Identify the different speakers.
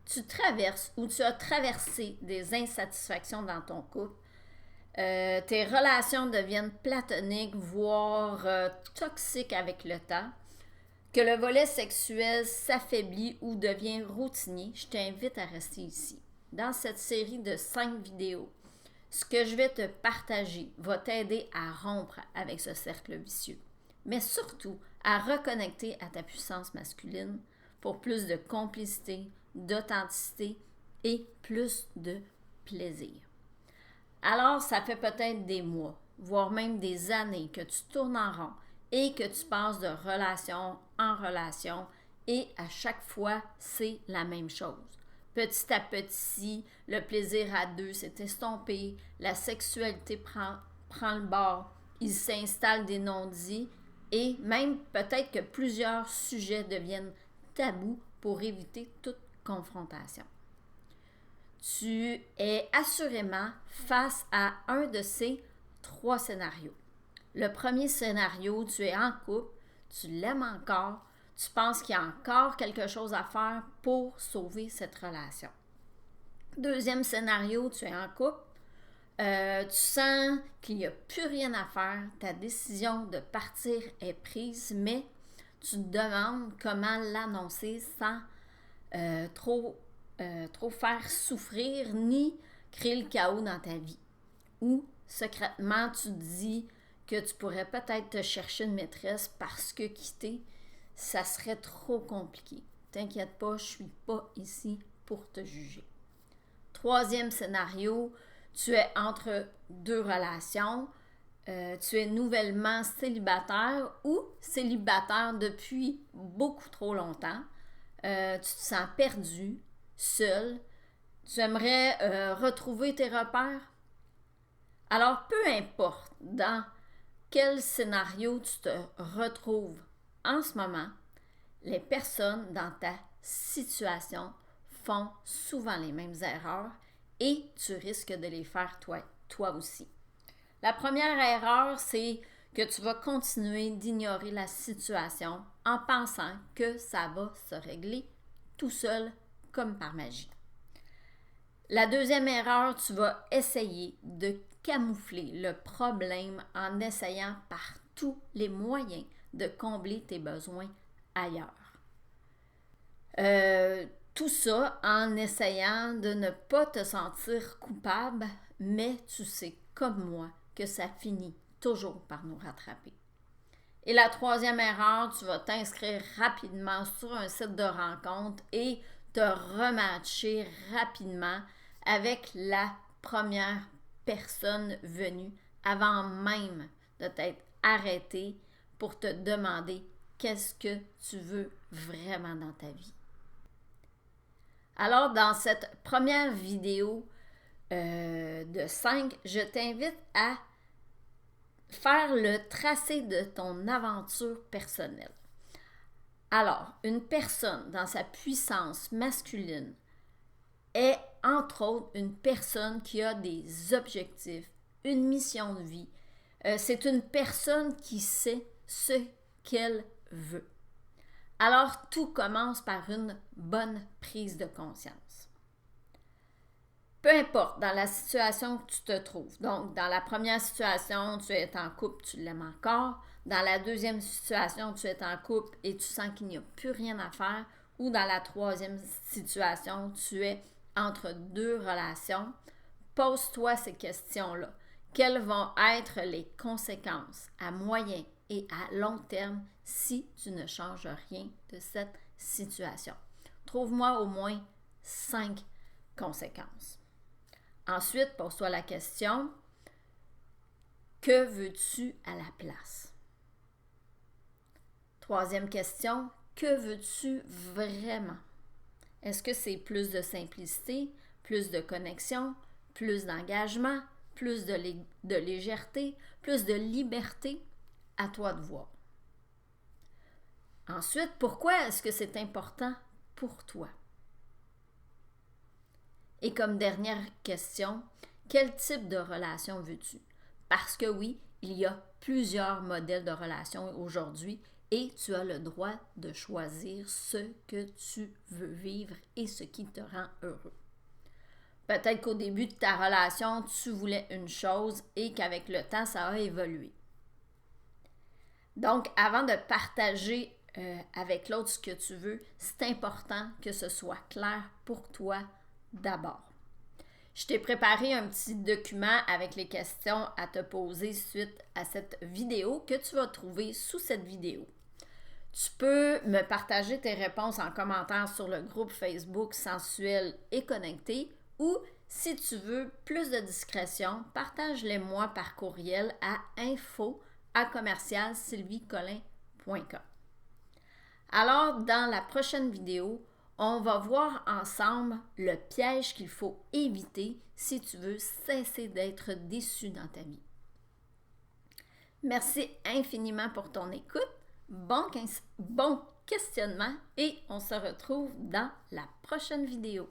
Speaker 1: tu traverses ou tu as traversé des insatisfactions dans ton couple, tes relations deviennent platoniques, voire toxiques avec le temps, que le volet sexuel s'affaiblit ou devient routinier, je t'invite à rester ici. Dans cette série de 5 vidéos, ce que je vais te partager va t'aider à rompre avec ce cercle vicieux, mais surtout à reconnecter à ta puissance masculine pour plus de complicité, d'authenticité et plus de plaisir. Alors, ça fait peut-être des mois, voire même des années que tu tournes en rond et que tu passes de relation en relation et à chaque fois, c'est la même chose. Petit à petit, le plaisir à deux s'est estompé, la sexualité prend le bord, il s'installe des non-dits et même peut-être que plusieurs sujets deviennent tabous pour éviter toute confrontation. Tu es assurément face à un de ces 3 scénarios. Le premier scénario, tu es en couple, tu l'aimes encore, tu penses qu'il y a encore quelque chose à faire pour sauver cette relation. Deuxième scénario, tu es en couple, tu sens qu'il n'y a plus rien à faire, ta décision de partir est prise, mais tu te demandes comment l'annoncer sans trop faire souffrir ni créer le chaos dans ta vie. Ou secrètement, tu te dis que tu pourrais peut-être te chercher une maîtresse parce que quitter, ça serait trop compliqué. T'inquiète pas, je suis pas ici pour te juger. Troisième scénario, tu es entre 2 relations. Tu es nouvellement célibataire ou célibataire depuis beaucoup trop longtemps. Tu te sens perdu, seul. Tu aimerais retrouver tes repères. Alors, peu importe dans quel scénario tu te retrouves en ce moment, les personnes dans ta situation font souvent les mêmes erreurs et tu risques de les faire toi aussi. La première erreur, c'est que tu vas continuer d'ignorer la situation en pensant que ça va se régler tout seul comme par magie. La deuxième erreur, tu vas essayer de camoufler le problème en essayant par tous les moyens de combler tes besoins ailleurs. Tout ça en essayant de ne pas te sentir coupable, mais tu sais comme moi que ça finit toujours par nous rattraper. Et la troisième erreur, tu vas t'inscrire rapidement sur un site de rencontre et te rematcher rapidement avec la première personne venue avant même de t'être arrêté pour te demander qu'est-ce que tu veux vraiment dans ta vie. Alors, dans cette première vidéo de 5, je t'invite à faire le tracé de ton aventure personnelle. Alors, une personne dans sa puissance masculine est entre autres une personne qui a des objectifs, une mission de vie. C'est une personne qui sait ce qu'elle veut. Alors, tout commence par une bonne prise de conscience. Peu importe dans la situation que tu te trouves. Donc, dans la première situation, tu es en couple, tu l'aimes encore. Dans la deuxième situation, tu es en couple et tu sens qu'il n'y a plus rien à faire. Ou dans la troisième situation, tu es entre 2 relations. Pose-toi ces questions-là. Quelles vont être les conséquences à moyen et à long terme si tu ne changes rien de cette situation? Trouve-moi au moins 5 conséquences. Ensuite, pose-toi la question, que veux-tu à la place? Troisième question, que veux-tu vraiment? Est-ce que c'est plus de simplicité, plus de connexion, plus d'engagement, plus de légèreté, plus de liberté? À toi de voir. Ensuite, pourquoi est-ce que c'est important pour toi? Et comme dernière question, quel type de relation veux-tu? Parce que oui, il y a plusieurs modèles de relations aujourd'hui et tu as le droit de choisir ce que tu veux vivre et ce qui te rend heureux. Peut-être qu'au début de ta relation, tu voulais une chose et qu'avec le temps, ça a évolué. Donc, avant de partager avec l'autre ce que tu veux, c'est important que ce soit clair pour toi d'abord. Je t'ai préparé un petit document avec les questions à te poser suite à cette vidéo que tu vas trouver sous cette vidéo. Tu peux me partager tes réponses en commentaire sur le groupe Facebook Sensuel et Connecté ou si tu veux plus de discrétion, partage-les-moi par courriel à info@sylviecolin.com. Alors, dans la prochaine vidéo, on va voir ensemble le piège qu'il faut éviter si tu veux cesser d'être déçu dans ta vie. Merci infiniment pour ton écoute, bon questionnement et on se retrouve dans la prochaine vidéo.